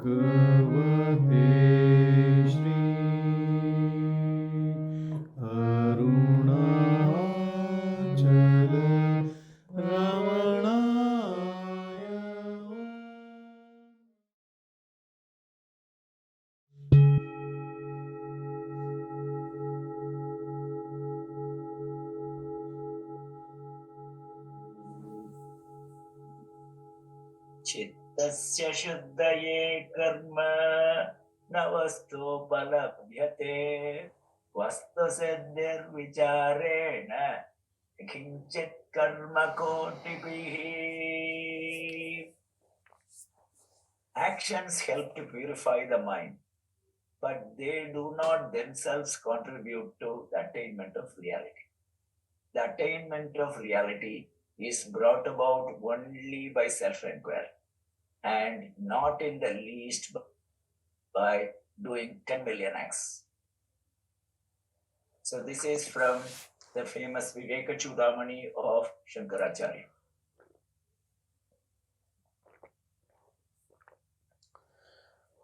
Bhagavate Shri Arunachala Ramanaya. चित्तस्य शुद्धये कर्म न वस्तुपलभ्यते वस्तुसिद्धिर्विचारेण किञ्चित् कर्म कोटिभिः. Actions help to purify the mind, but they do not themselves contribute to the attainment of reality. The attainment of reality is brought about only by self-inquiry, and not in the least by doing 10 million acts. So this is from the famous Viveka Chudamani of Shankaracharya.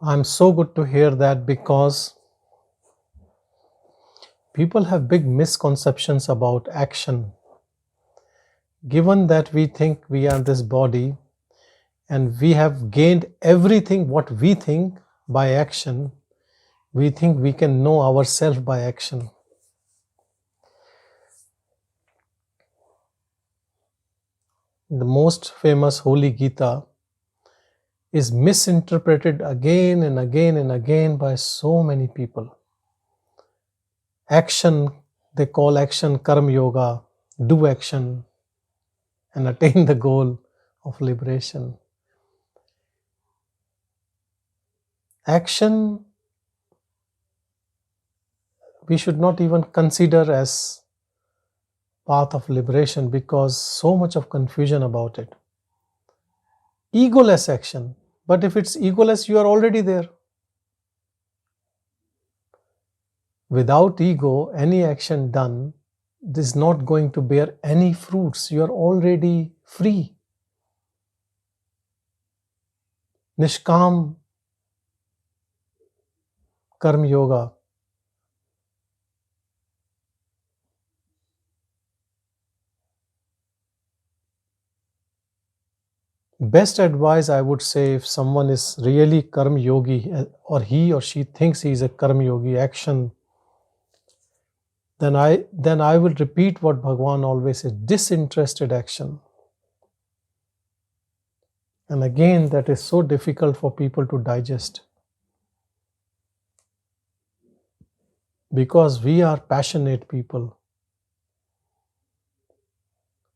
I'm so good to hear that, because people have big misconceptions about action. Given that we think we are this body and we have gained everything what we think by action, we think we can know ourselves by action. The most famous Holy Gita is misinterpreted again and again and again by so many people. Action, they call action karma yoga, do action and attain the goal of liberation. Action we should not even consider as path of liberation, because so much of confusion about it. Egoless action, but if it's egoless, you are already there. Without ego, any action done is not going to bear any fruits. You are already free. Nishkam Karma Yoga. Best advice I would say, if someone is really karma yogi, or he or she thinks he is a karma yogi, action, then I will repeat what Bhagavan always says: disinterested action. And again, that is so difficult for people to digest, because we are passionate people.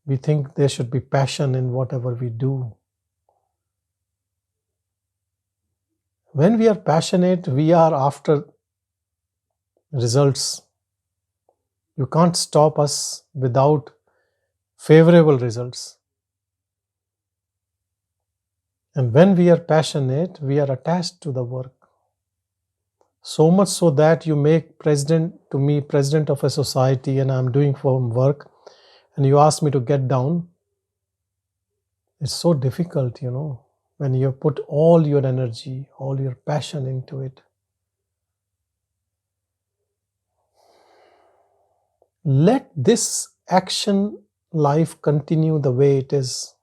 We think there should be passion in whatever we do. When we are passionate, we are after results. You can't stop us without favorable results. And when we are passionate, we are attached to the work. So much so that you make president of a society, and I'm doing some work, and you ask me to get down. It's so difficult, when you put all your energy, all your passion into it. Let this action life continue the way it is.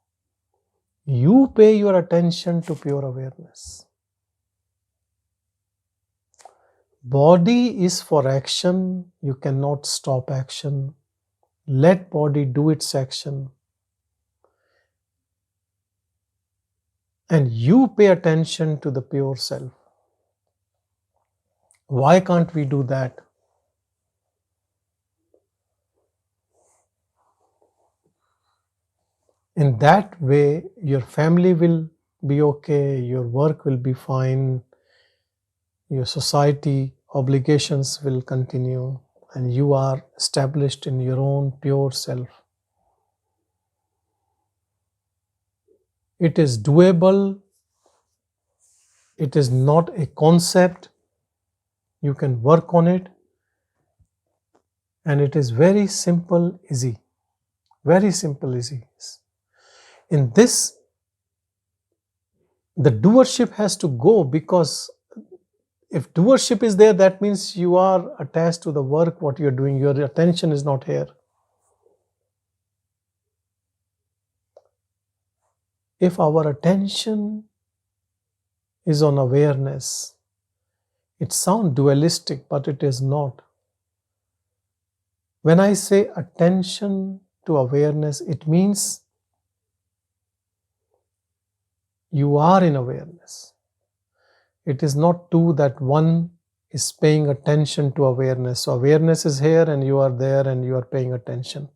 You pay your attention to pure awareness. Body is for action. You cannot stop action. Let body do its action. And you pay attention to the pure self. Why can't we do that? In that way, your family will be okay, your work will be fine, your society obligations will continue, and you are established in your own pure self. It is doable. It is not a concept. You can work on it. And it is very simple, easy. Very simple, easy. In this The doership has to go, because if doership is there, that means you are attached to the work, what you're doing. Your attention is not here. If our attention is on awareness, it sounds dualistic, but it is not. When I say attention to awareness, it means you are in awareness. It is not two that one is paying attention to awareness. So awareness is here and you are there and you are paying attention.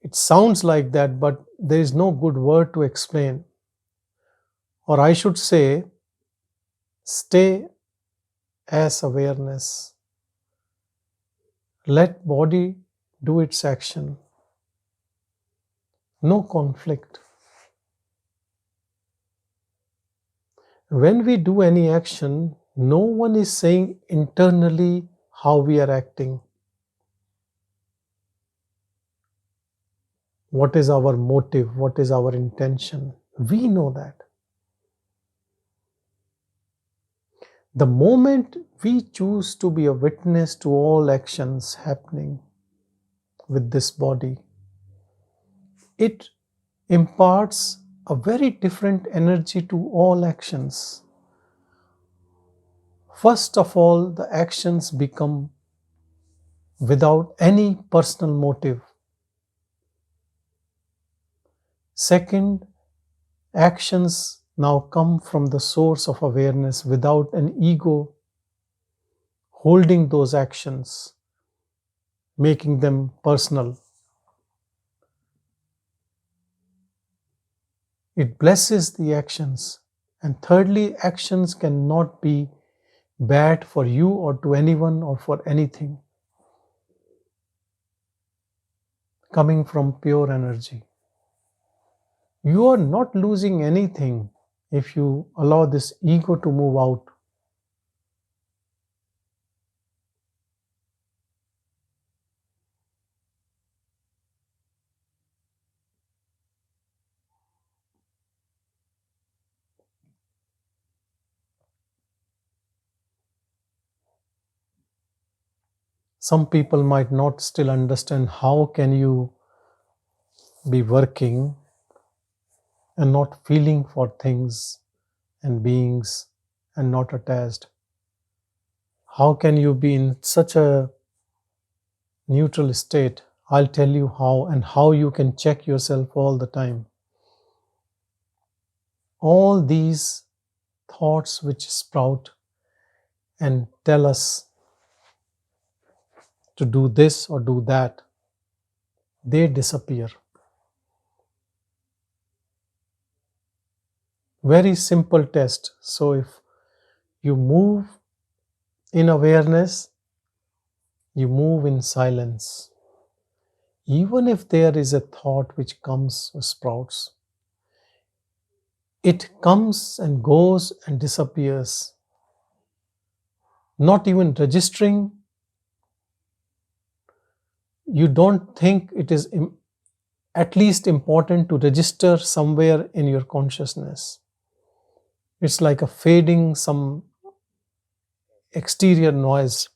It sounds like that, but there is no good word to explain. Or I should say, stay as awareness. Let body do its action. No conflict. When we do any action, no one is saying internally how we are acting. What is our motive? What is our intention? We know that. The moment we choose to be a witness to all actions happening with this body, it imparts a very different energy to all actions. First of all, the actions become without any personal motive. Second, actions now come from the source of awareness without an ego holding those actions, making them personal. It blesses the actions. And thirdly, actions cannot be bad for you or to anyone or for anything, coming from pure energy. You are not losing anything if you allow this ego to move out. Some people might not still understand how can you be working and not feeling for things and beings and not attached. How can you be in such a neutral state? I'll tell you how, and how you can check yourself all the time. All these thoughts which sprout and tell us to do this or do that, they disappear. Very simple test. So if you move in awareness, you move in silence. Even if there is a thought which comes or sprouts, it comes and goes and disappears, not even registering. You don't think it is at least important to register somewhere in your consciousness. It's like a fading, some exterior noise.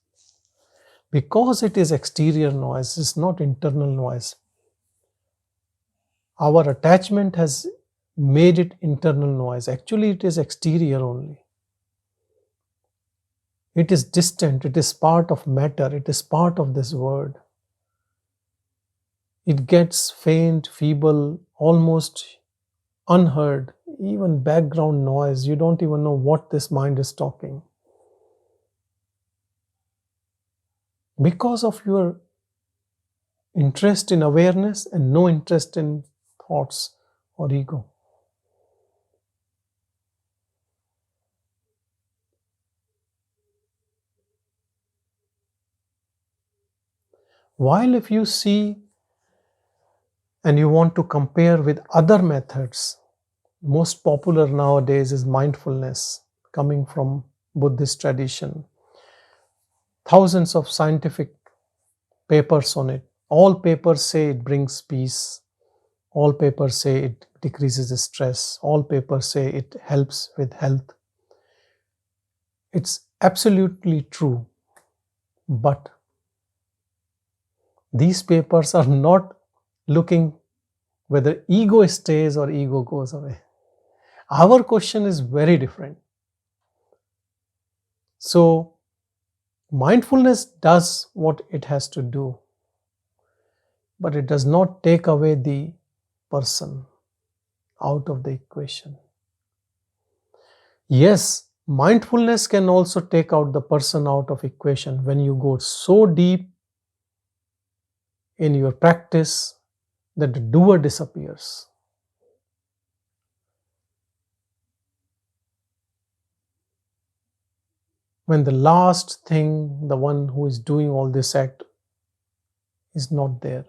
Because it is exterior noise, it's not internal noise. Our attachment has made it internal noise. Actually, it is exterior only. It is distant, it is part of matter, it is part of this world. It gets faint, feeble, almost unheard, even background noise. You don't even know what this mind is talking. Because of your interest in awareness and no interest in thoughts or ego. While if you see and you want to compare with other methods, most popular nowadays is mindfulness, coming from Buddhist tradition. Thousands of scientific papers on it. All papers say it brings peace, All papers say it decreases the stress. All papers say it helps with health. It's absolutely true. But these papers are not looking whether ego stays or ego goes away. Our question is very different. So, mindfulness does what it has to do, but it does not take away the person out of the equation. Yes, mindfulness can also take out the person out of equation when you go so deep in your practice that the doer disappears. When the last thing, the one who is doing all this act is not there.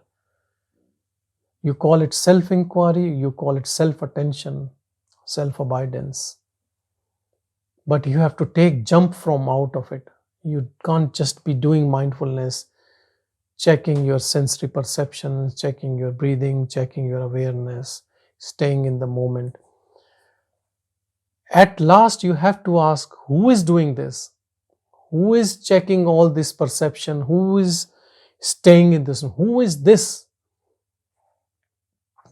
You call it self-inquiry, you call it self-attention, self-abidance. But you have to jump from out of it. You can't just be doing mindfulness, checking your sensory perceptions, checking your breathing, checking your awareness, staying in the moment. At last, you have to ask, who is doing this? Who is checking all this perception? Who is staying in this? Who is this?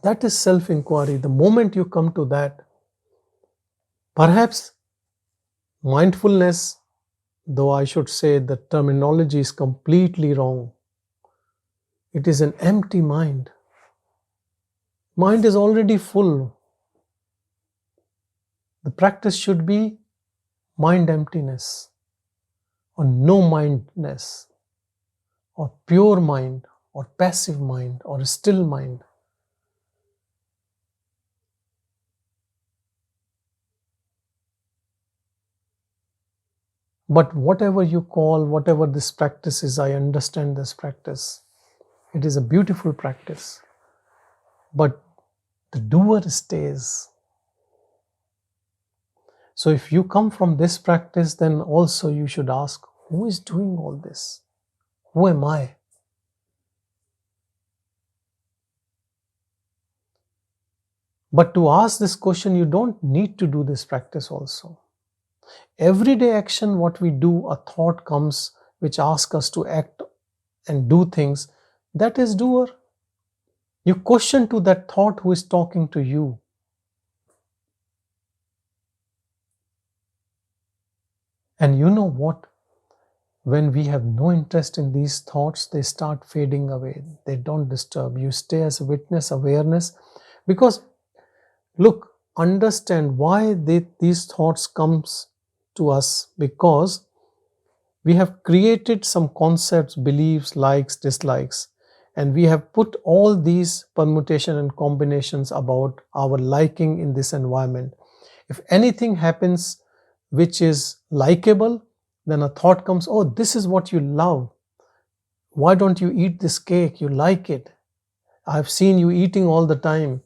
That is self-inquiry. The moment you come to that, perhaps mindfulness, though I should say the terminology is completely wrong, it is an empty mind. Mind is already full. The practice should be mind emptiness, or no mindness, or pure mind, or passive mind, or still mind. But whatever you call, whatever this practice is, I understand this practice. It is a beautiful practice. But the doer stays. So if you come from this practice, then also you should ask, who is doing all this? Who am I? But to ask this question, you don't need to do this practice also. Everyday action, what we do, a thought comes which asks us to act and do things, that is doer. You question to that thought who is talking to you. And you know what? When we have no interest in these thoughts, they start fading away. They don't disturb. You stay as a witness, awareness. Because, look, understand why these thoughts comes to us. Because we have created some concepts, beliefs, likes, dislikes. And we have put all these permutation and combinations about our liking in this environment. If anything happens which is likable, then a thought comes, oh, this is what you love. Why don't you eat this cake? You like it. I've seen you eating all the time.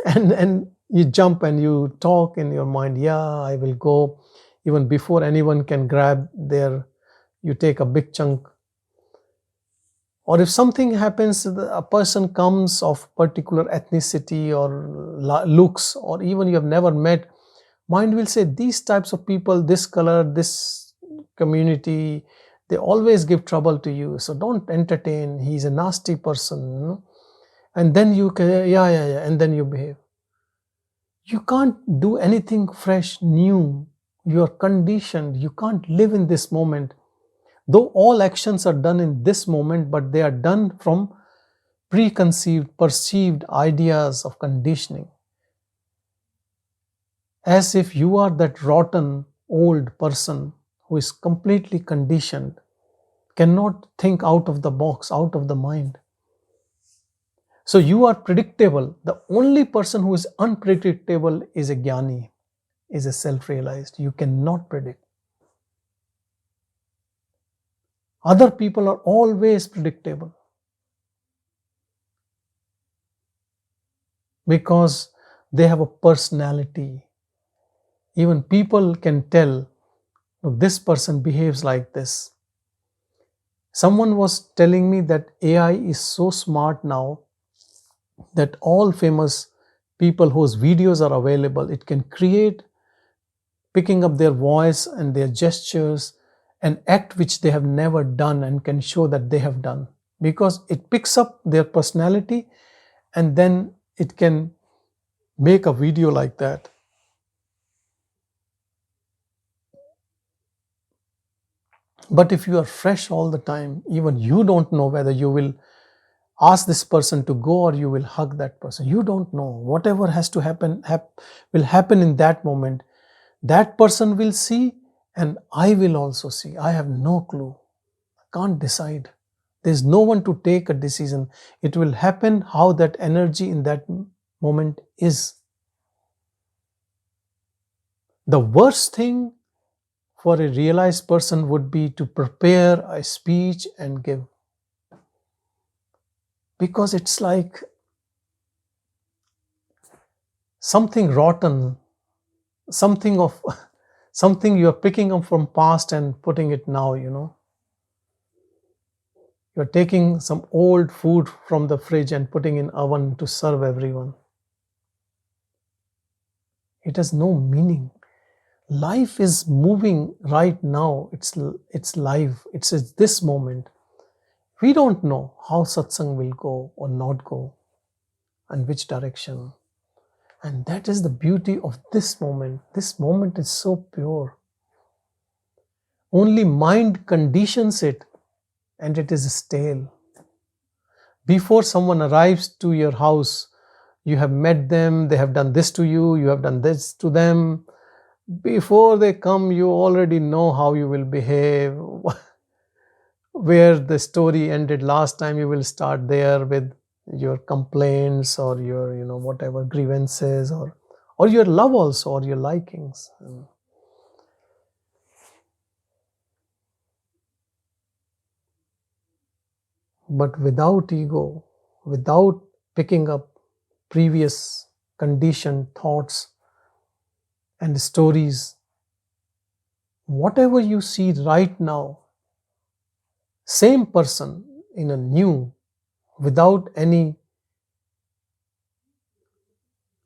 And you jump and you talk in your mind, yeah, I will go. Even before anyone can grab there, you take a big chunk. Or if something happens, a person comes of particular ethnicity or looks, or even you have never met, mind will say, these types of people, this color, this community, they always give trouble to you. So don't entertain. He's a nasty person. And then you can, yeah, and then you behave. You can't do anything fresh, new. You are conditioned. You can't live in this moment. Though all actions are done in this moment, but they are done from preconceived, perceived ideas of conditioning. As if you are that rotten old person who is completely conditioned, cannot think out of the box, out of the mind. So you are predictable. The only person who is unpredictable is a jnani, is a self-realized. You cannot predict. Other people are always predictable. Because they have a personality. Even people can tell, look, this person behaves like this. Someone was telling me that AI is so smart now that all famous people whose videos are available, it can create picking up their voice and their gestures, an act which they have never done and can show that they have done, because it picks up their personality and then it can make a video like that. But if you are fresh all the time, even you don't know whether you will ask this person to go or you will hug that person. You don't know. Whatever has to happen will happen in that moment. That person will see and I will also see. I have no clue. I can't decide. There's no one to take a decision. It will happen how that energy in that moment is. The worst thing for a realized person would be to prepare a speech and give. Because it's like something rotten, something you're picking up from past and putting it now, You're taking some old food from the fridge and putting in oven to serve everyone. It has no meaning. Life is moving right now. It's live. It's this moment. We don't know how satsang will go or not go and which direction. And that is the beauty of this moment. This moment is so pure. Only mind conditions it and it is stale. Before someone arrives to your house, you have met them, they have done this to you, you have done this to them. Before they come, you already know how you will behave. Where the story ended last time, you will start there with your complaints or your, whatever grievances or your love also, or your likings. But without ego, without picking up previous conditioned thoughts and stories, whatever you see right now, same person in a new, without any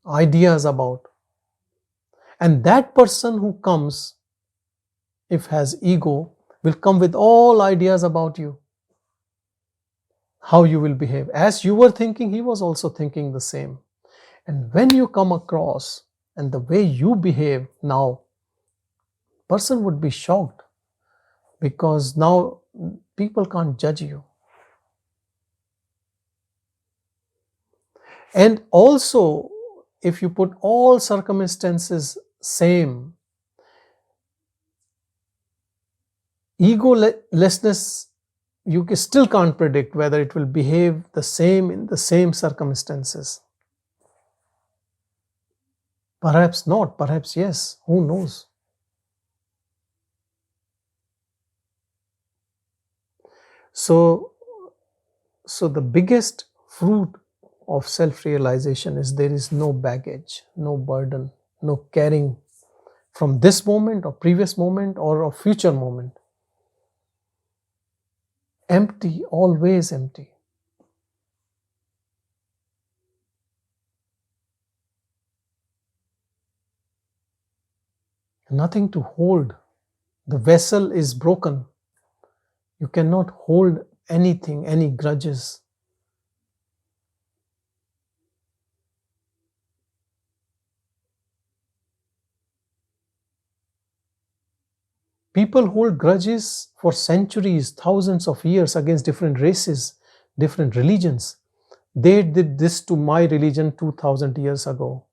ideas about. And that person who comes, if has ego, will come with all ideas about you, how you will behave. As you were thinking, he was also thinking the same. And when you come across and the way you behave now, person would be shocked, because now people can't judge you. And also, if you put all circumstances same, egolessness, you still can't predict whether it will behave the same in the same circumstances. Perhaps not, perhaps yes, who knows? So the biggest fruit of self-realization is there is no baggage, no burden, no carrying from this moment or previous moment or a future moment. Empty, always empty. Nothing to hold. The vessel is broken. You cannot hold anything, any grudges. People hold grudges for centuries, thousands of years against different races, different religions. They did this to my religion 2000 years ago.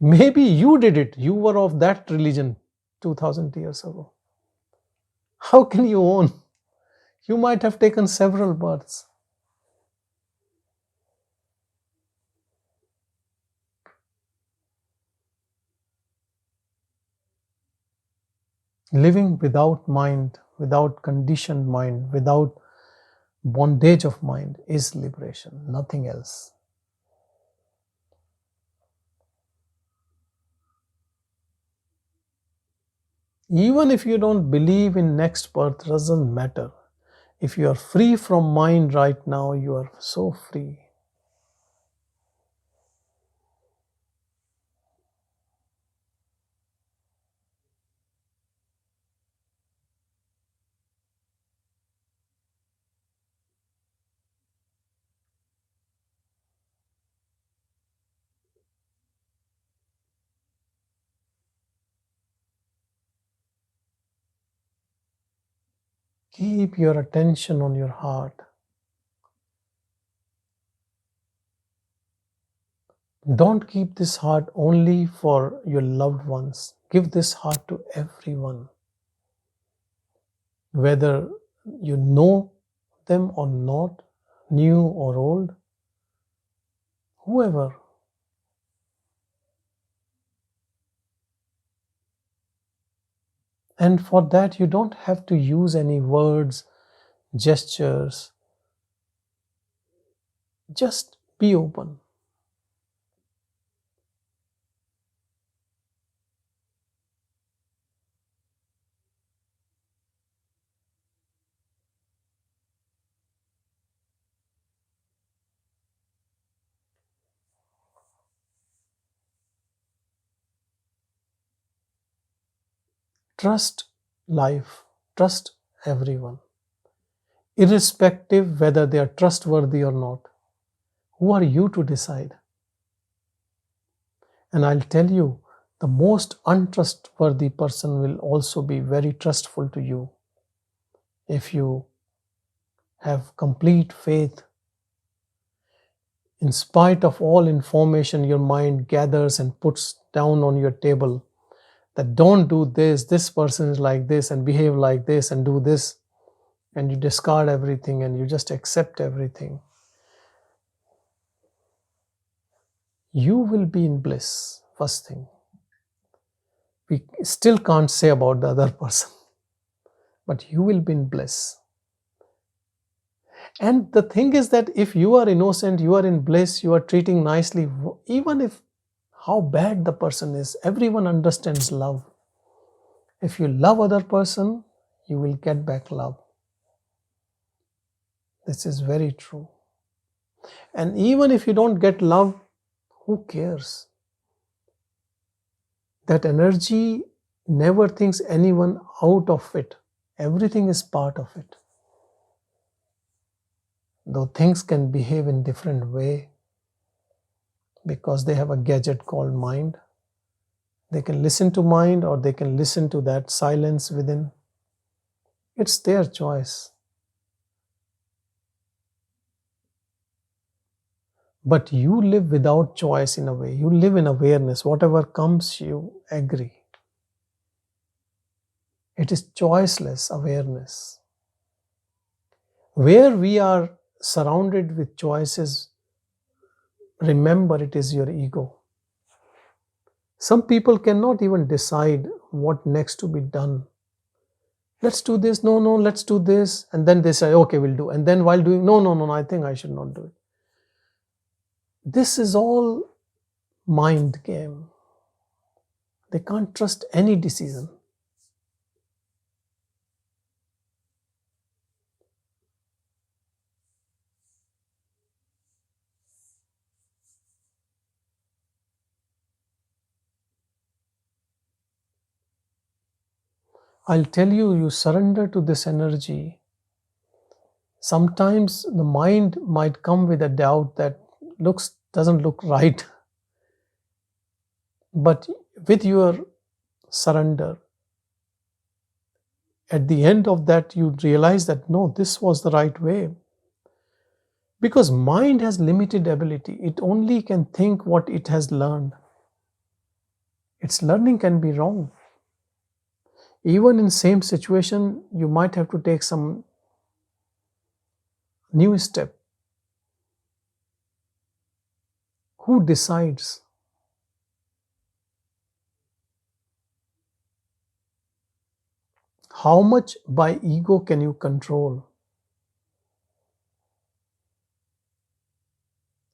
Maybe you did it. You were of that religion 2000 years ago. How can you own? You might have taken several births. Living without mind, without conditioned mind, without bondage of mind is liberation, nothing else. Even if you don't believe in next birth, doesn't matter. If you are free from mind right now, you are so free. Keep your attention on your heart. Don't keep this heart only for your loved ones. Give this heart to everyone. Whether you know them or not, new or old, whoever. And for that, you don't have to use any words, gestures. Just be open. Trust life. Trust everyone, irrespective whether they are trustworthy or not. Who are you to decide? And I'll tell you, the most untrustworthy person will also be very trustful to you if you have complete faith. In spite of all information your mind gathers and puts down on your table, that don't do this, this person is like this and behave like this and do this, and you discard everything and you just accept everything, you will be in bliss. First thing. We still can't say about the other person, but you will be in bliss. And the thing is that if you are innocent, you are in bliss, you are treating nicely, even if how bad the person is, everyone understands love. If you love other person, you will get back love. This is very true. And even if you don't get love, who cares? That energy never thinks anyone out of it. Everything is part of it. Though things can behave in different way because they have a gadget called mind. They can listen to mind or they can listen to that silence within. It's their choice. But you live without choice in a way. You live in awareness. Whatever comes, you agree. It is choiceless awareness. Where we are surrounded with choices, remember it is your ego. Some people cannot even decide what next to be done. Let's do this, no, let's do this. And then they say, okay, we'll do. And then while doing, no, I think I should not do it. This is all mind game. They can't trust any decision. I'll tell you, you surrender to this energy. Sometimes the mind might come with a doubt that doesn't look right. But with your surrender, at the end of that, you realize that no, this was the right way. Because mind has limited ability. It only can think what it has learned. Its learning can be wrong. Even in same situation, you might have to take some new step. Who decides? How much by ego can you control?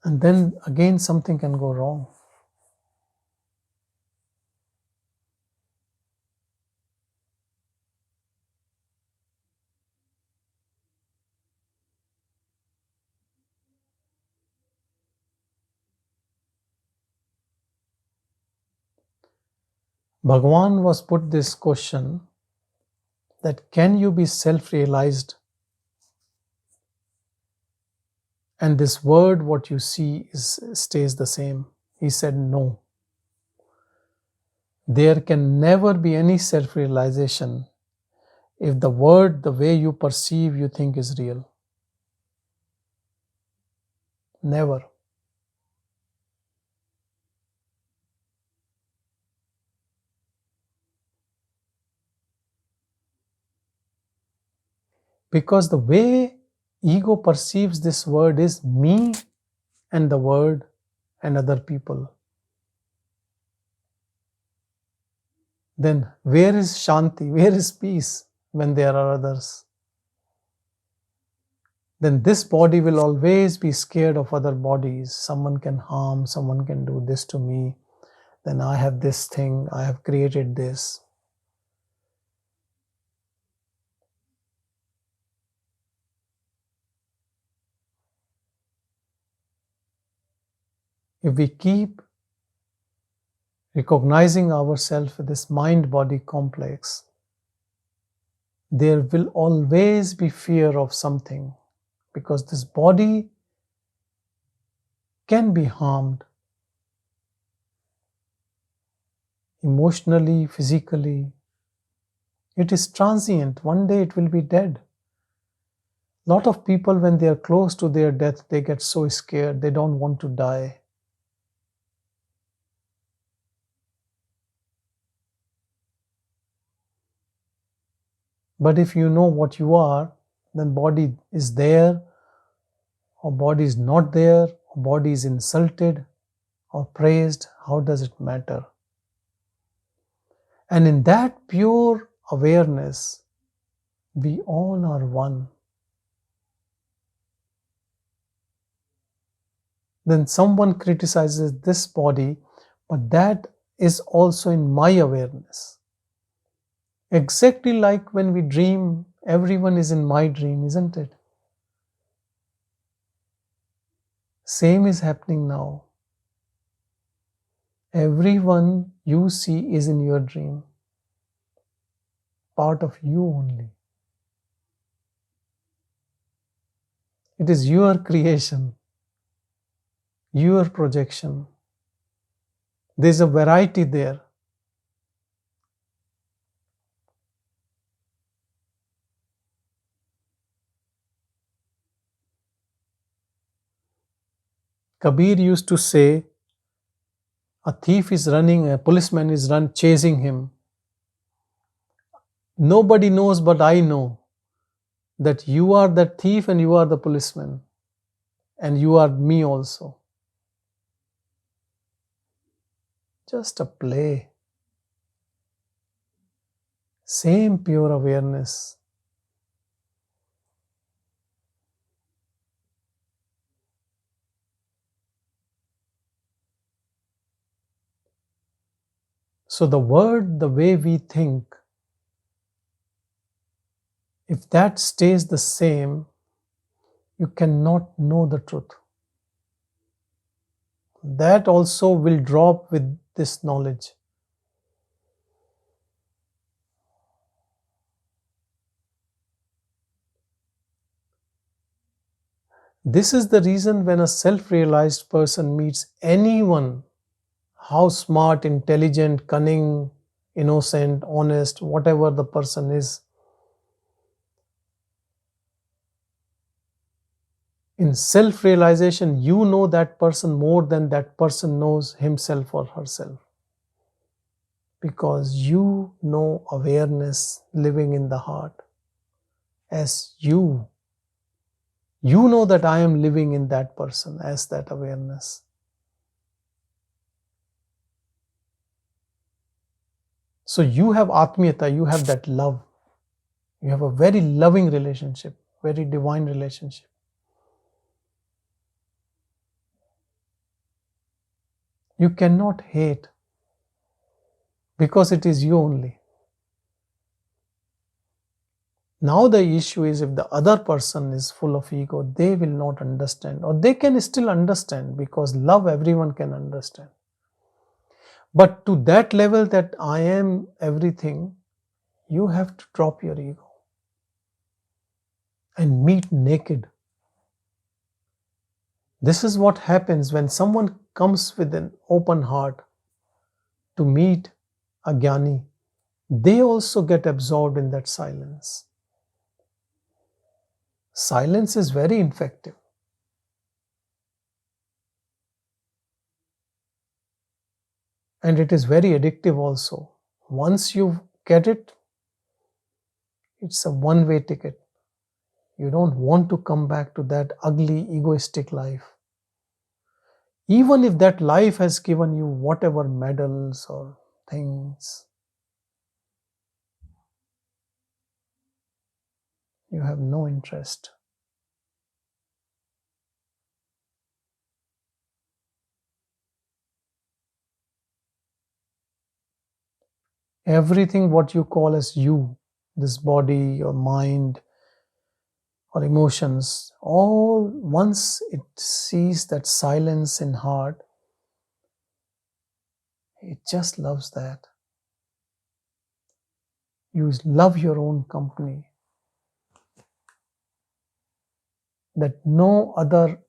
And then again something can go wrong. Bhagavan was put this question that can you be self-realized? And this word, what you see, stays the same. He said no. There can never be any self-realization if the word, the way you perceive, you think is real. Never. Because the way ego perceives this word is me and the word and other people. Then where is Shanti? Where is peace when there are others? Then this body will always be scared of other bodies. Someone can harm, someone can do this to me. Then I have this thing, I have created this. If we keep recognizing ourselves with this mind-body complex, there will always be fear of something, because this body can be harmed emotionally, physically. It is transient. One day it will be dead. A lot of people, when they are close to their death, they get so scared. They don't want to die. But if you know what you are, then body is there, or body is not there, or body is insulted or praised. How does it matter? And in that pure awareness, we all are one. Then someone criticizes this body, but that is also in my awareness. Exactly like when we dream, everyone is in my dream, isn't it? Same is happening now. Everyone you see is in your dream, part of you only. It is your creation, your projection. There's a variety there. Kabir used to say, a thief is running, a policeman is chasing him. Nobody knows, but I know that you are the thief and you are the policeman, and you are me also. Just a play. Same pure awareness. So the word, the way we think, if that stays the same, you cannot know the truth. That also will drop with this knowledge. This is the reason when a self-realized person meets anyone, how smart, intelligent, cunning, innocent, honest, whatever the person is, in self-realization, you know that person more than that person knows himself or herself. Because you know awareness living in the heart as you. You know that I am living in that person as that awareness. So you have Atmiyata, you have that love. You have a very loving relationship, very divine relationship. You cannot hate because it is you only. Now the issue is, if the other person is full of ego, they will not understand, or they can still understand, because love everyone can understand. But to that level that I am everything, you have to drop your ego and meet naked. This is what happens when someone comes with an open heart to meet a jnani. They also get absorbed in that silence. Silence is very effective. And it is very addictive also. Once you get it, it's a one-way ticket. You don't want to come back to that ugly, egoistic life. Even if that life has given you whatever medals or things, you have no interest. Everything what you call as you, this body, your mind, or emotions, all once it sees that silence in heart, it just loves that. You love your own company. That no other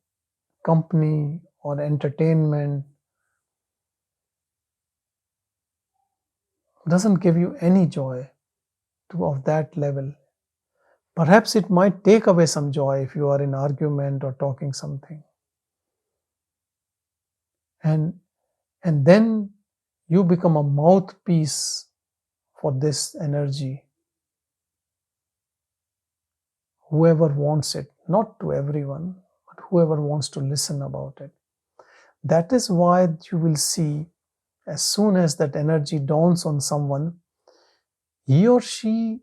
company or entertainment doesn't give you any joy of that level. Perhaps it might take away some joy if you are in argument or talking something. And then you become a mouthpiece for this energy. Whoever wants it, not to everyone, but whoever wants to listen about it. That is why you will see, as soon as that energy dawns on someone, he or she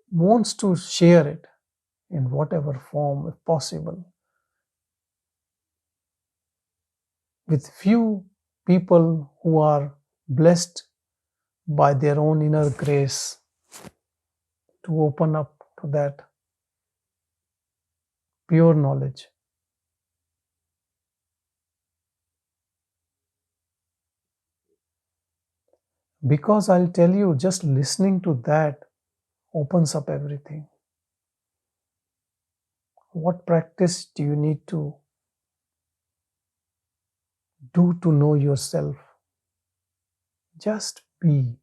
wants to share it in whatever form, if possible, with few people who are blessed by their own inner grace to open up to that pure knowledge. Because I'll tell you, just listening to that opens up everything. What practice do you need to do to know yourself? Just be.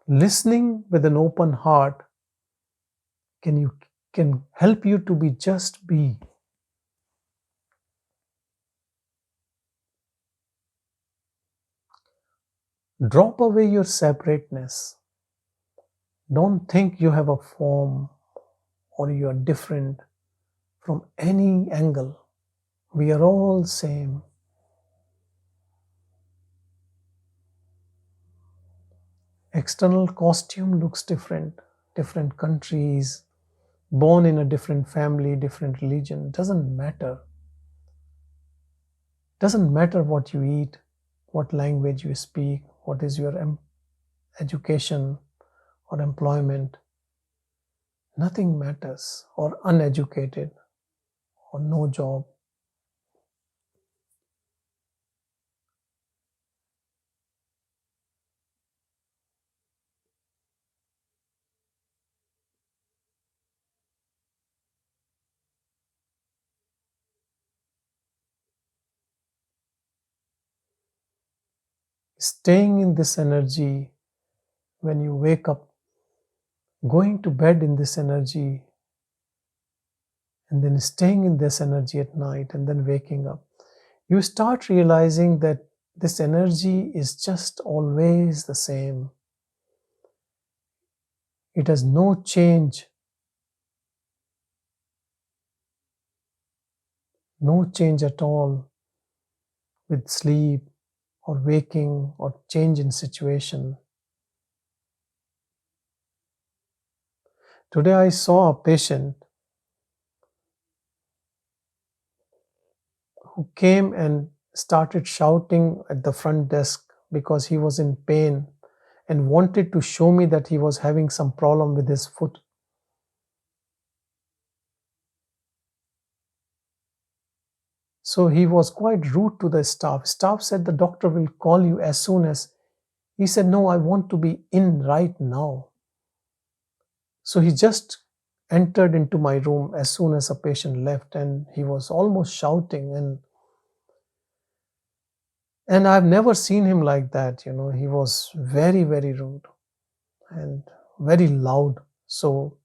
Listening with an open heart can help you to be just be. Drop away your separateness. Don't think you have a form or you are different from any angle. We are all same. External costume looks different. Different countries, born in a different family, different religion. Doesn't matter. Doesn't matter what you eat, what language you speak, what is your education or employment. Nothing matters. Or uneducated or no job. Staying in this energy when you wake up, going to bed in this energy, and then staying in this energy at night and then waking up, you start realizing that this energy is just always the same. It has no change. No change at all with sleep or waking or change in situation. Today I saw a patient who came and started shouting at the front desk because he was in pain and wanted to show me that he was having some problem with his foot. So he was quite rude to the staff. Staff said the doctor will call you as soon as. He said, no, I want to be in right now. So he just entered into my room as soon as a patient left, and he was almost shouting, and I've never seen him like that. He was very, very rude and very loud. So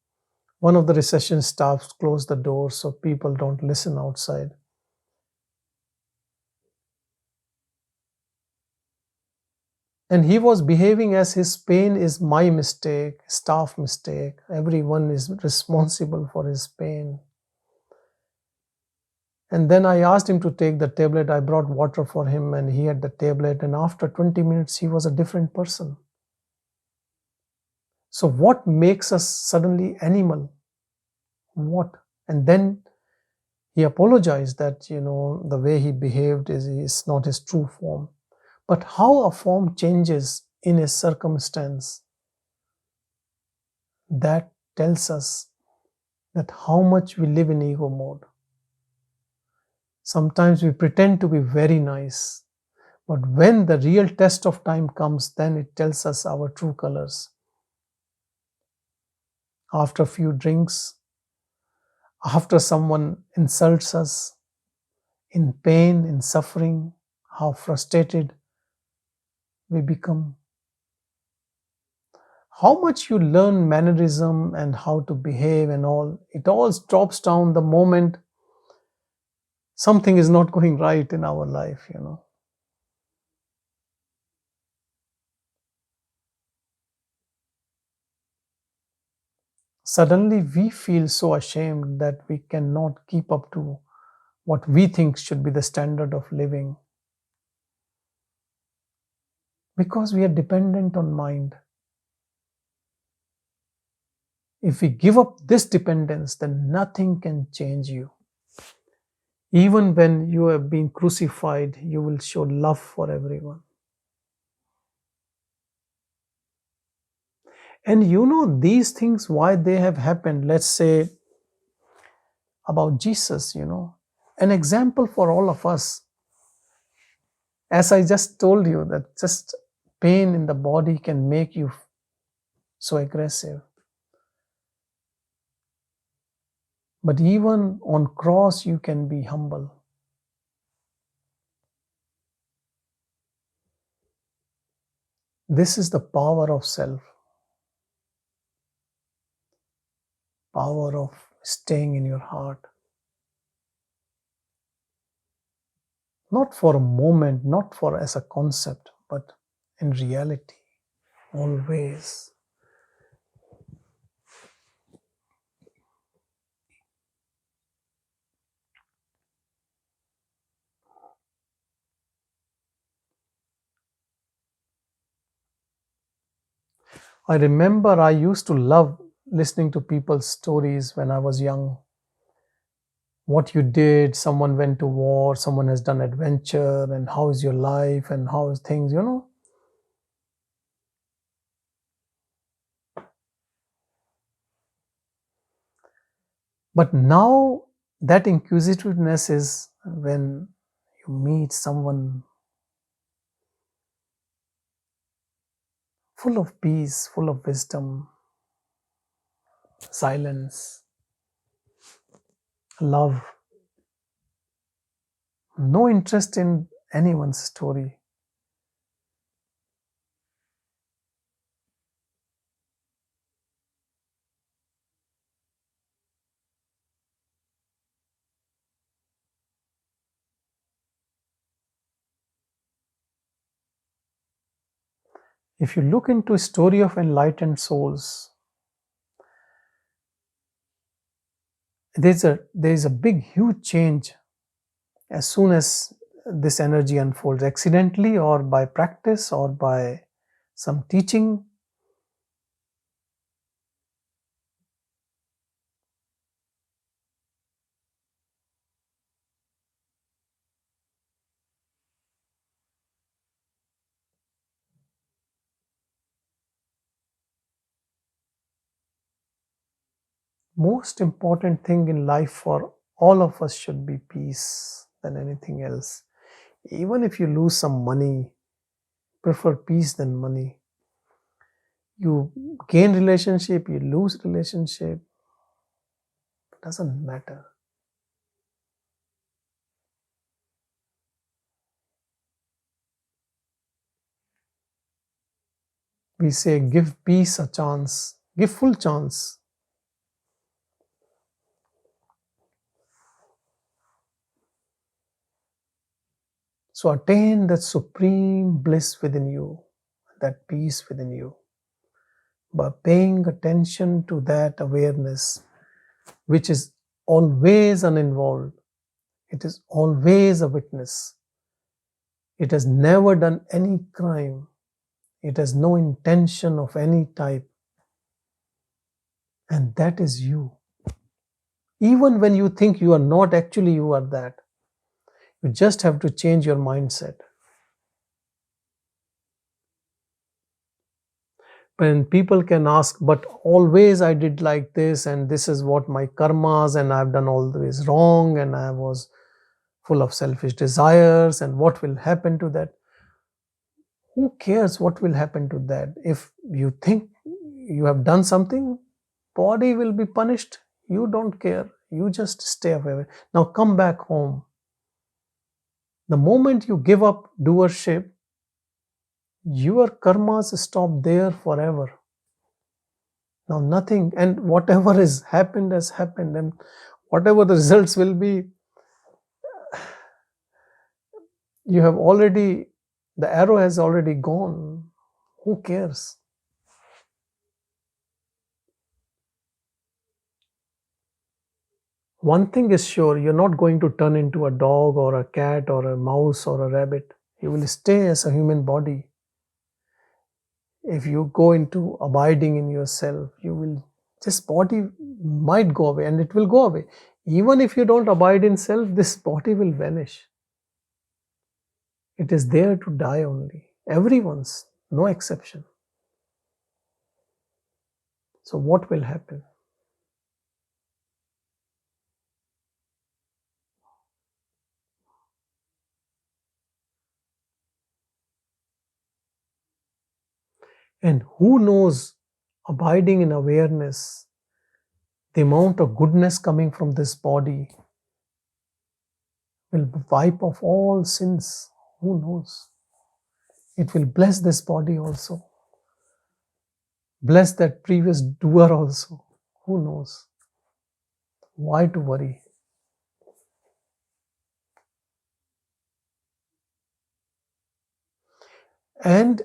one of the reception staffs closed the door so people don't listen outside. And he was behaving as his pain is my mistake, staff mistake. Everyone is responsible for his pain. And then I asked him to take the tablet. I brought water for him and he had the tablet. And after 20 minutes, he was a different person. So what makes us suddenly animal? What? And then he apologized that, the way he behaved is not his true form. But how a form changes in a circumstance, that tells us that how much we live in ego mode. Sometimes we pretend to be very nice, but when the real test of time comes, then it tells us our true colors. After a few drinks, after someone insults us, in pain, in suffering, how frustrated we become. How much you learn mannerism and how to behave and all, it all drops down the moment something is not going right in our life. Suddenly we feel so ashamed that we cannot keep up to what we think should be the standard of living, because we are dependent on mind. If we give up this dependence, then nothing can change you. Even when you have been crucified, you will show love for everyone. And these things, why they have happened. Let's say about Jesus, an example for all of us. As I just told you, that just pain in the body can make you so aggressive. But even on cross, you can be humble. This is the power of self, power of staying in your heart. Not for a moment, not for as a concept, but in reality, always. I remember I used to love listening to people's stories when I was young. What you did, someone went to war, someone has done adventure, and how is your life and how is things, But now that inquisitiveness is when you meet someone full of peace, full of wisdom, silence, love, no interest in anyone's story. If you look into a story of enlightened souls, there's a big, huge change as soon as this energy unfolds, accidentally or by practice or by some teaching. Most important thing in life for all of us should be peace. than anything else. Even if you lose some money, prefer peace than money. You gain relationship, you lose relationship, doesn't matter. We say give peace a chance, give full chance. So attain that supreme bliss within you, that peace within you, by paying attention to that awareness, which is always uninvolved. It is always a witness. It has never done any crime. It has no intention of any type. And that is you. Even when you think you are not, actually you are that. You just have to change your mindset. When people can ask, but always I did like this, and this is what my karmas, and I've done all this wrong, and I was full of selfish desires, and what will happen to that? Who cares what will happen to that? If you think you have done something, body will be punished. You don't care. You just stay away. Now come back home. The moment you give up doership, your karmas stop there forever. Now nothing, and whatever has happened, and whatever the results will be, you have already, the arrow has already gone. Who cares? One thing is sure, you're not going to turn into a dog or a cat or a mouse or a rabbit. You will stay as a human body. If you go into abiding in yourself, this body might go away, and it will go away. Even if you don't abide in self, this body will vanish. It is there to die only. Everyone's, no exception. So what will happen? And who knows, abiding in awareness, the amount of goodness coming from this body will wipe off all sins. Who knows? It will bless this body also. Bless that previous doer also. Who knows? Why to worry? And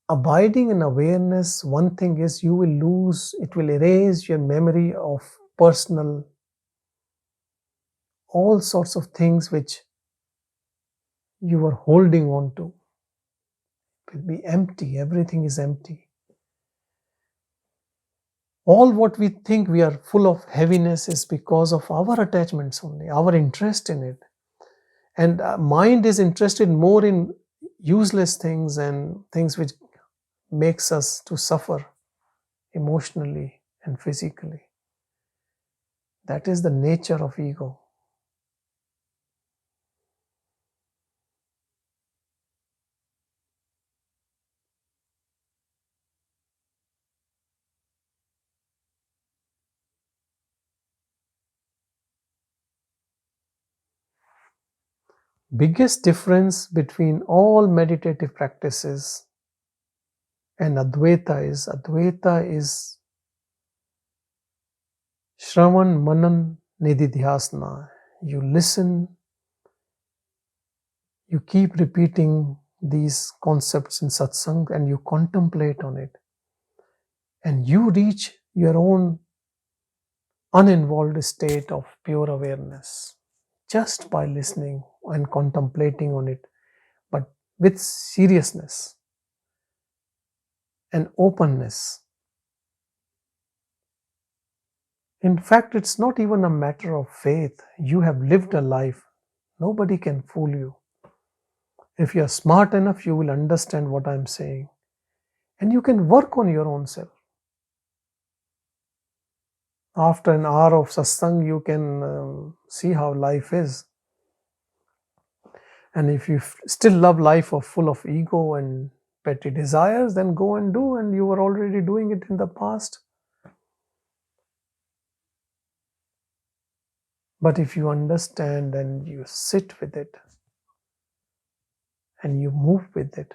abiding in awareness, one thing is it will erase your memory of personal, all sorts of things which you were holding on to. It will be empty. Everything is empty. All what we think we are full of heaviness is because of our attachments only, our interest in it. And mind is interested more in useless things and things which makes us to suffer emotionally and physically. That is the nature of ego. Biggest difference between all meditative practices and Advaita is Shravan Manan Nididhyasana. You listen, you keep repeating these concepts in satsang, and you contemplate on it. And you reach your own uninvolved state of pure awareness just by listening and contemplating on it, but with seriousness and openness. In fact, it's not even a matter of faith. You have lived a life. Nobody can fool you. If you're smart enough, you will understand what I'm saying. And you can work on your own self. After an hour of satsang, you can see how life is. And if you still love life or full of ego and petty desires, then go and do, and you were already doing it in the past. But if you understand and you sit with it and you move with it,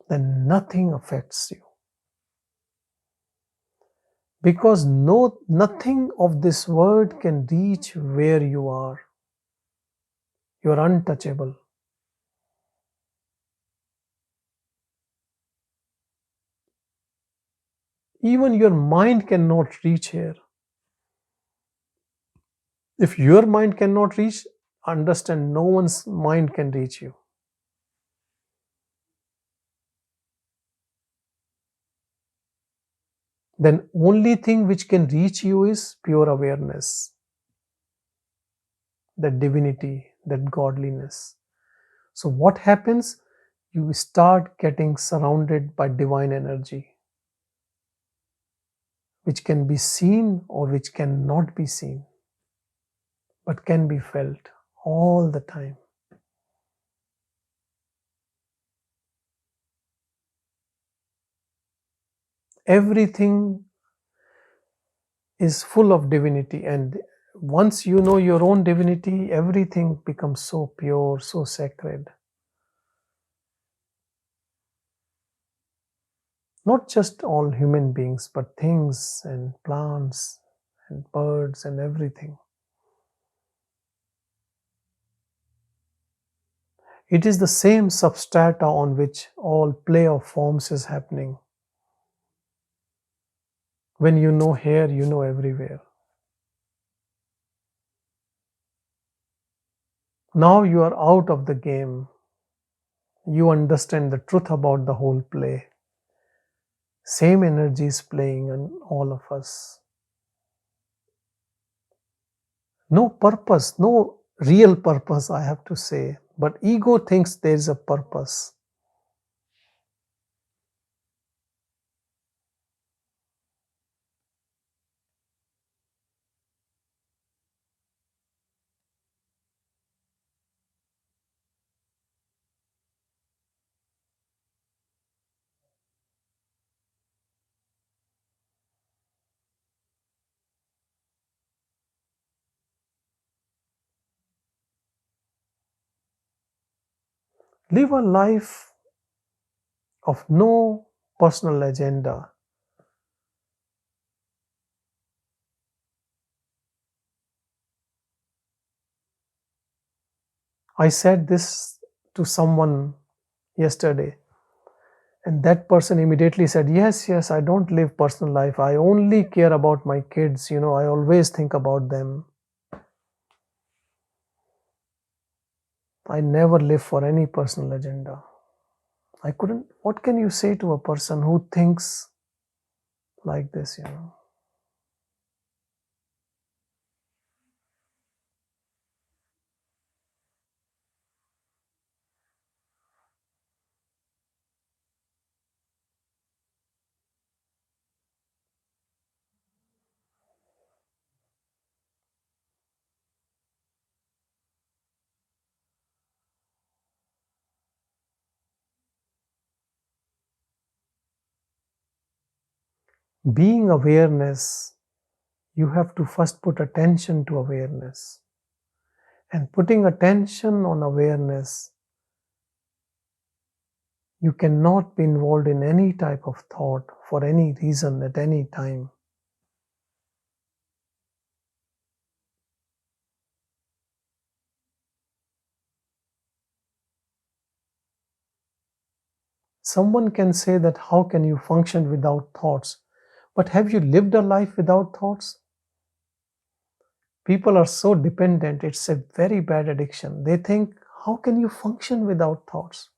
then nothing affects you. Because nothing of this world can reach where you are. You are untouchable. Even your mind cannot reach here. If your mind cannot reach, understand no one's mind can reach you. Then only thing which can reach you is pure awareness, that divinity, that godliness. So what happens? You start getting surrounded by divine energy, which can be seen or which cannot be seen, but can be felt all the time. Everything is full of divinity, and once you know your own divinity, everything becomes so pure, so sacred. Not just all human beings, but things and plants and birds and everything. It is the same substrata on which all play of forms is happening. When you know here, you know everywhere. Now you are out of the game. You understand the truth about the whole play. Same energy is playing in all of us. No purpose, no real purpose, I have to say. But ego thinks there is a purpose. Live a life of no personal agenda. I said this to someone yesterday, and that person immediately said, yes, I don't live personal life. I only care about my kids. I always think about them. I never live for any personal agenda. What can you say to a person who thinks like this, Being awareness, you have to first put attention to awareness. And putting attention on awareness, you cannot be involved in any type of thought for any reason at any time. Someone can say that how can you function without thoughts? But have you lived a life without thoughts? People are so dependent, it's a very bad addiction. They think, how can you function without thoughts?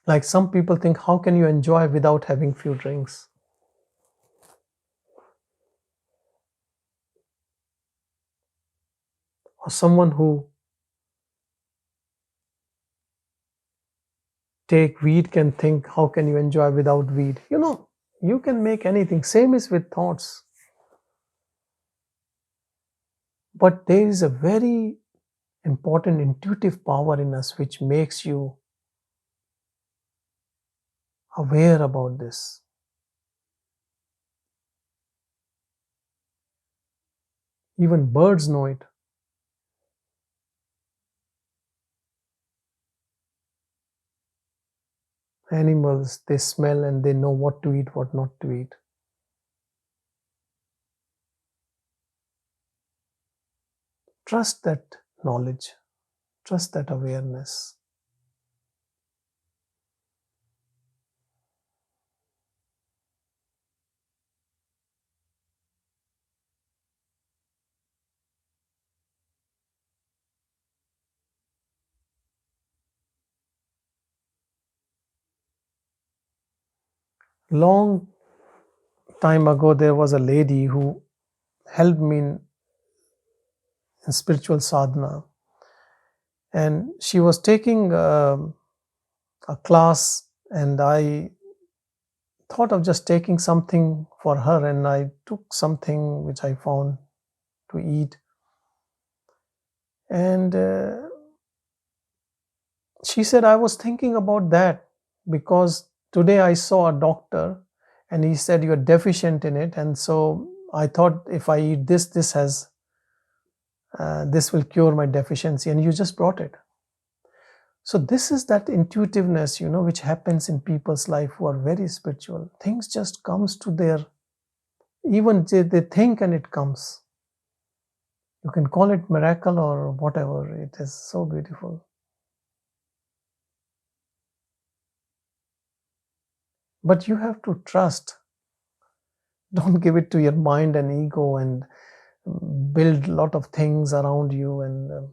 Like some people think, how can you enjoy without having few drinks? Or someone who take weed can think, how can you enjoy without weed? You can make anything. Same is with thoughts. But there is a very important intuitive power in us which makes you aware about this. Even birds know it. Animals, they smell and they know what to eat, what not to eat. Trust that knowledge, trust that awareness. Long time ago, there was a lady who helped me in spiritual sadhana, and she was taking a class, and I thought of just taking something for her, and I took something which I found to eat. And she said, I was thinking about that because today I saw a doctor and he said you're deficient in it, and so I thought if I eat this, this will cure my deficiency, and you just brought it. So this is that intuitiveness, which happens in people's life who are very spiritual. Things just comes to their, even they think and it comes. You can call it miracle or whatever. It is so beautiful. But you have to trust. Don't give it to your mind and ego and build a lot of things around you. And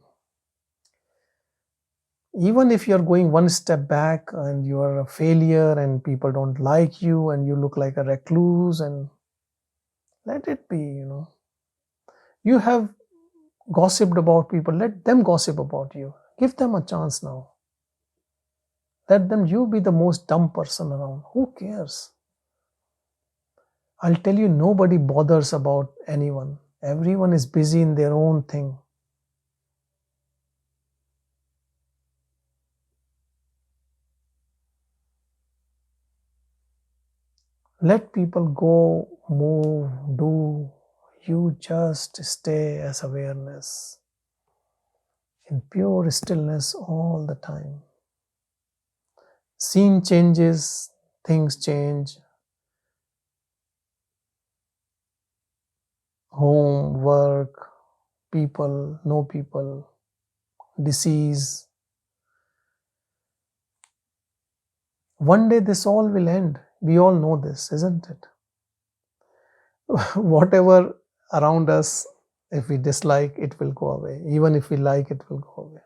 even if you're going one step back and you are a failure and people don't like you and you look like a recluse, and let it be. You have gossiped about people, let them gossip about you. Give them a chance now. Let them, you be the most dumb person around. Who cares? I'll tell you, nobody bothers about anyone. Everyone is busy in their own thing. Let people go, move, do. You just stay as awareness in pure stillness all the time. Scene changes, things change. Home, work, people, no people, disease. One day this all will end. We all know this, isn't it? Whatever around us, if we dislike, it will go away. Even if we like, it will go away.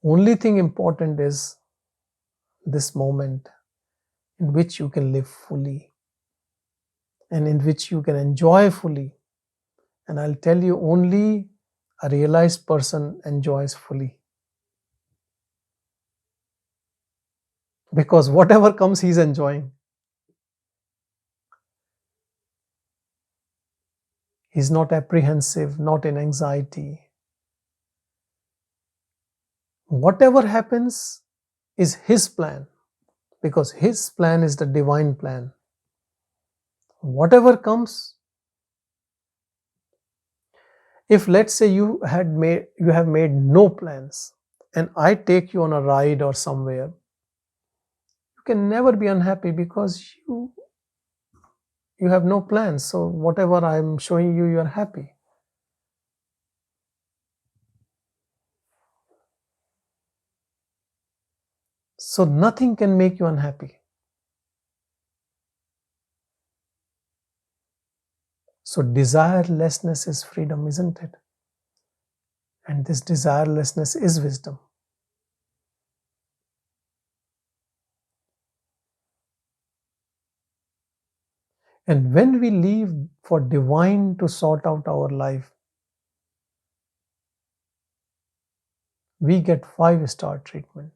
Only thing important is this moment in which you can live fully and in which you can enjoy fully. And I'll tell you, only a realized person enjoys fully. Because whatever comes, he's enjoying. He's not apprehensive, not in anxiety. Whatever happens is his plan, because his plan is the divine plan. Whatever comes, if let's say you have made no plans, and I take you on a ride or somewhere, you can never be unhappy because you have no plans. So whatever I'm showing you, you are happy. So nothing can make you unhappy. So desirelessness is freedom, isn't it? And this desirelessness is wisdom. And when we leave for divine to sort out our life, we get 5-star treatment.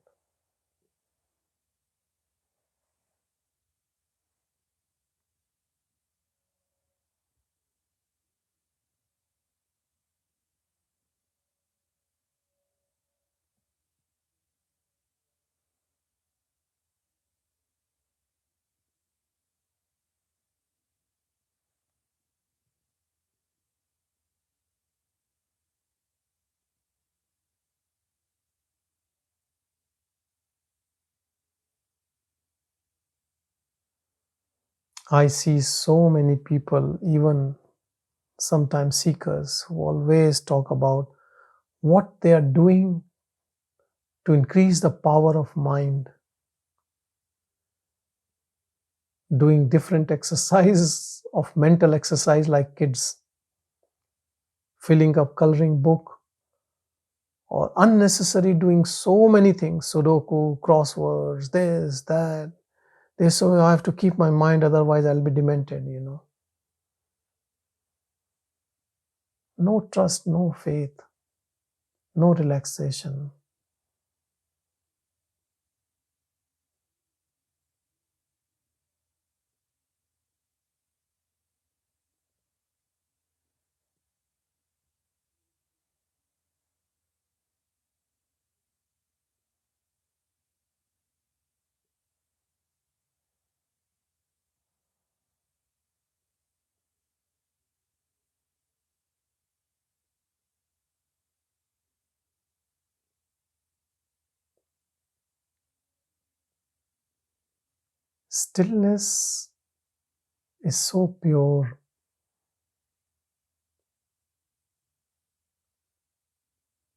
I see so many people, even sometimes seekers, who always talk about what they are doing to increase the power of mind, doing different exercises of mental exercise like kids, filling up coloring book, or unnecessary doing so many things, Sudoku, crosswords, this, that. They say, I have to keep my mind, otherwise I'll be demented. No trust, no faith, no relaxation. Stillness is so pure,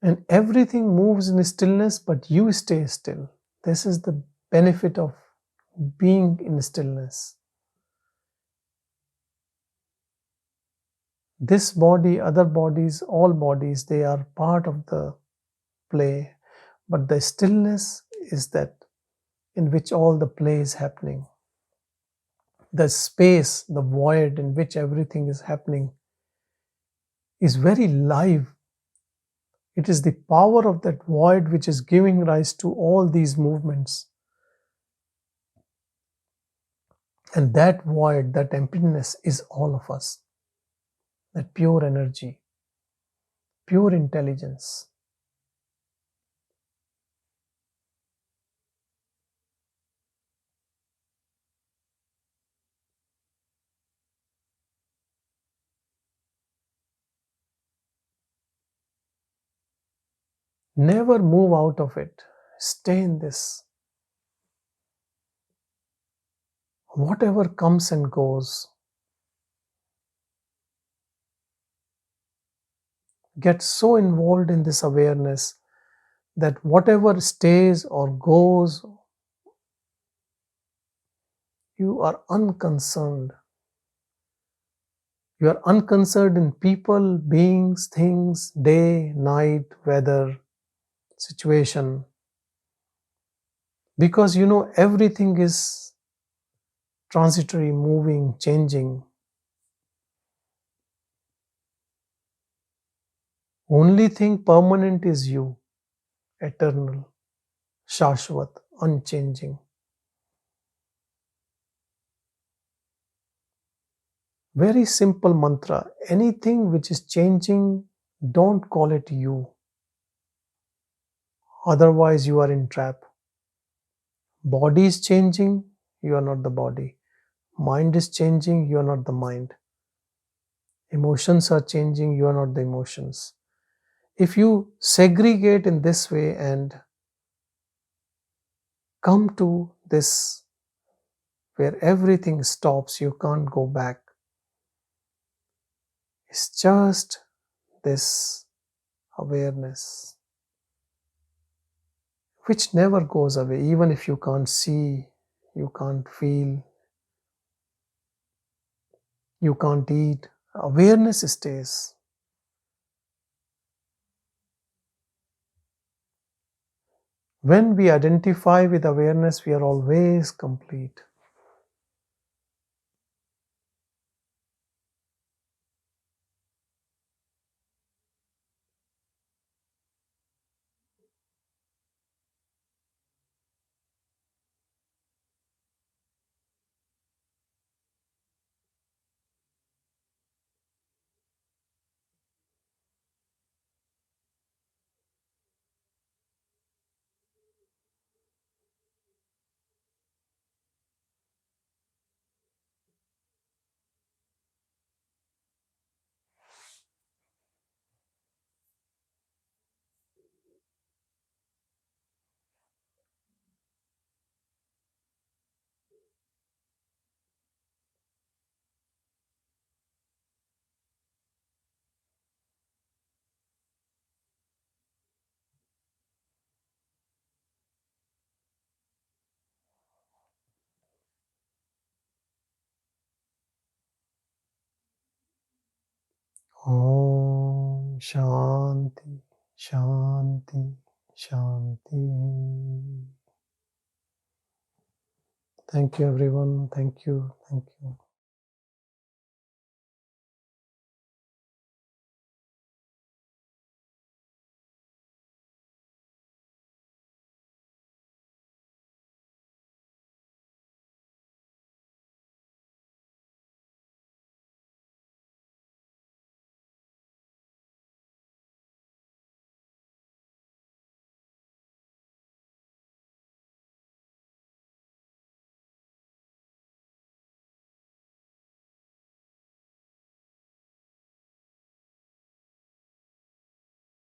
and everything moves in stillness, but you stay still. This is the benefit of being in stillness. This body, other bodies, all bodies, they are part of the play, but the stillness is that in which all the play is happening. The space, the void in which everything is happening is very live. It is the power of that void which is giving rise to all these movements. And that void, that emptiness is all of us. That pure energy, pure intelligence. Never move out of it. Stay in this. Whatever comes and goes, get so involved in this awareness that whatever stays or goes, you are unconcerned. You are unconcerned in people, beings, things, day, night, weather, situation, because you know everything is transitory, moving, changing. Only thing permanent is you, eternal, shashvat, unchanging. Very simple mantra. Anything which is changing, don't call it you. Otherwise, you are in trap. Body is changing, you are not the body. Mind is changing, you are not the mind. Emotions are changing, you are not the emotions. If you segregate in this way and come to this where everything stops, you can't go back. It's just this awareness which never goes away, even if you can't see, you can't feel, you can't eat. Awareness stays. When we identify with awareness, we are always complete. Om Shanti, Shanti, Shanti. Thank you, everyone. Thank you. Thank you.